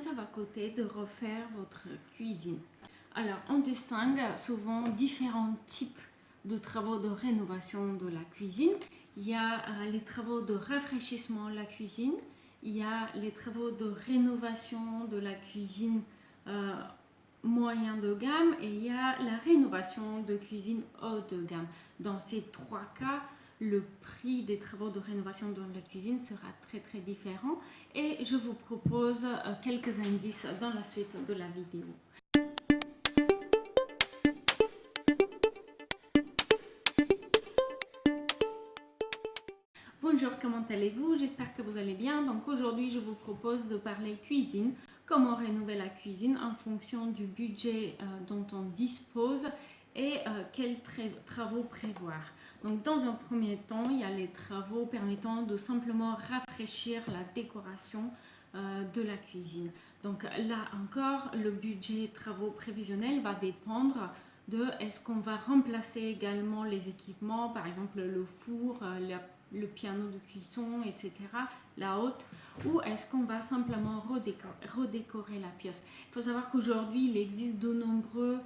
ça va coûter de refaire votre cuisine? Alors, on distingue souvent différents types de travaux de rénovation de la cuisine. Il y a les travaux de rafraîchissement de la cuisine, il y a les travaux de rénovation de la cuisine moyen de gamme et il y a la rénovation de cuisine haut de gamme. Dans ces trois cas, le prix des travaux de rénovation de la cuisine sera très différent et je vous propose quelques indices dans la suite de la vidéo. Bonjour, comment allez-vous? J'espère que vous allez bien. Donc aujourd'hui, je vous propose de parler cuisine, comment rénover la cuisine en fonction du budget dont on dispose et quels travaux prévoir. Donc dans un premier temps, il y a les travaux permettant de simplement rafraîchir la décoration de la cuisine. Donc là encore, le budget travaux prévisionnels va dépendre de est-ce qu'on va remplacer également les équipements, par exemple le four, le piano de cuisson, etc., la haute, ou est-ce qu'on va simplement redécorer la pièce. Il faut savoir qu'aujourd'hui, il existe de nombreux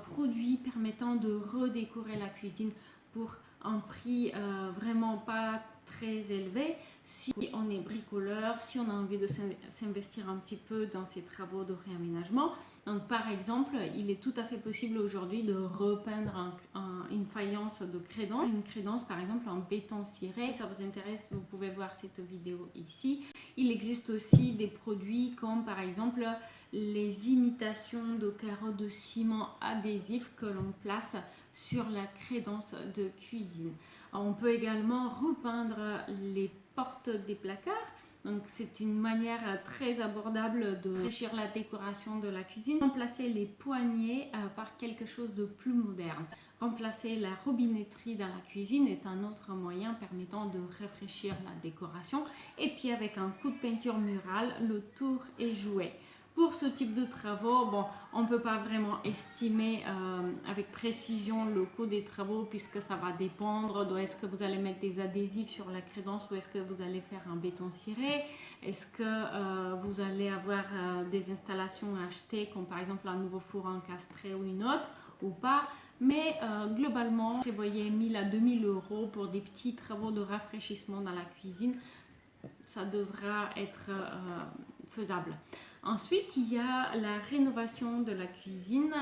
produits permettant de redécorer la cuisine pour un prix vraiment pas très élevé. Si on est bricoleur, si on a envie de s'investir un petit peu dans ces travaux de réaménagement. Donc par exemple, il est tout à fait possible aujourd'hui de repeindre une faïence de crédence, une crédence par exemple en béton ciré. Si ça vous intéresse, vous pouvez voir cette vidéo ici. Il existe aussi des produits comme par exemple les imitations de carreaux de ciment adhésifs que l'on place sur la crédence de cuisine. On peut également repeindre les portes des placards. Donc c'est une manière très abordable de rafraîchir la décoration de la cuisine. Remplacer les poignées par quelque chose de plus moderne. Remplacer la robinetterie dans la cuisine est un autre moyen permettant de rafraîchir la décoration. Et puis avec un coup de peinture murale, le tour est joué. Pour ce type de travaux, bon, on ne peut pas vraiment estimer avec précision le coût des travaux puisque ça va dépendre de est-ce que vous allez mettre des adhésifs sur la crédence ou est-ce que vous allez faire un béton ciré, est-ce que vous allez avoir des installations à acheter comme par exemple un nouveau four encastré ou une autre ou pas. Mais globalement, prévoyez 1000 à 2000 euros pour des petits travaux de rafraîchissement dans la cuisine. Ça devra être faisable. Ensuite, il y a la rénovation de la cuisine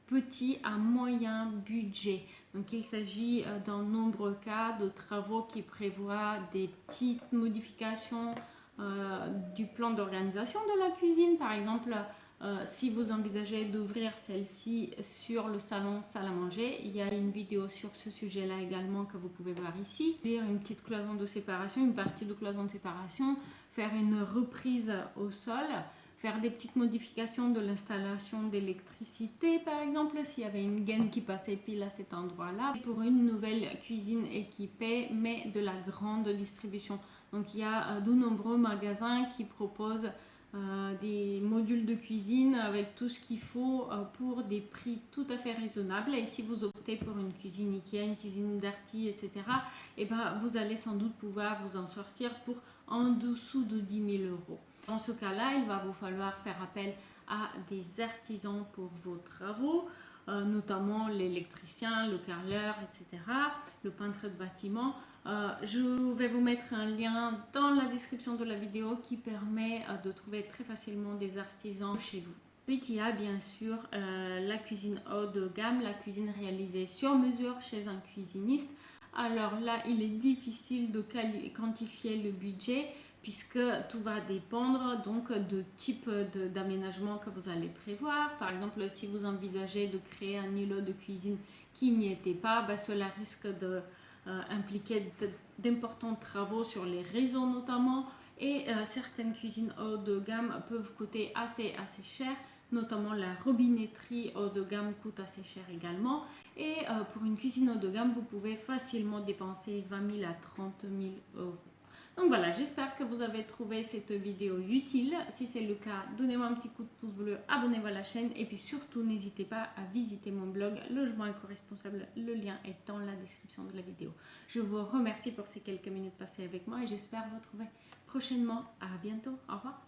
petit à moyen budget. Donc, il s'agit dans nombreux cas de travaux qui prévoient des petites modifications du plan d'organisation de la cuisine. Par exemple, si vous envisagez d'ouvrir celle-ci sur le salon salle à manger, il y a une vidéo sur ce sujet-là également que vous pouvez voir ici. Faire une petite cloison de séparation, une partie de cloison de séparation, faire une reprise au sol, faire des petites modifications de l'installation d'électricité par exemple, s'il y avait une gaine qui passait pile à cet endroit-là. Pour une nouvelle cuisine équipée, mais de la grande distribution. Donc il y a de nombreux magasins qui proposent des modules de cuisine avec tout ce qu'il faut pour des prix tout à fait raisonnables. Et si vous optez pour une cuisine Ikea, une cuisine Darty, etc., et ben, vous allez sans doute pouvoir vous en sortir pour en dessous de 10 000 euros. Dans ce cas-là, il va vous falloir faire appel à des artisans pour vos travaux, notamment l'électricien, le carreleur, etc., le peintre de bâtiment. Je vais vous mettre un lien dans la description de la vidéo qui permet de trouver très facilement des artisans chez vous. Ensuite, il y a bien sûr la cuisine haut de gamme, la cuisine réalisée sur mesure chez un cuisiniste. Alors là, il est difficile de quantifier le budget puisque tout va dépendre donc de type d'aménagement que vous allez prévoir. Par exemple, si vous envisagez de créer un îlot de cuisine qui n'y était pas, cela risque d'impliquer d'importants travaux sur les réseaux notamment, et certaines cuisines haut de gamme peuvent coûter assez cher. Notamment la robinetterie haut de gamme coûte assez cher également. Et pour une cuisine haut de gamme, vous pouvez facilement dépenser 20 000 à 30 000 euros. Donc voilà, j'espère que vous avez trouvé cette vidéo utile. Si c'est le cas, donnez-moi un petit coup de pouce bleu, abonnez-vous à la chaîne et puis surtout n'hésitez pas à visiter mon blog Logement éco-responsable. Le lien est dans la description de la vidéo. Je vous remercie pour ces quelques minutes passées avec moi et j'espère vous retrouver prochainement. À bientôt. Au revoir.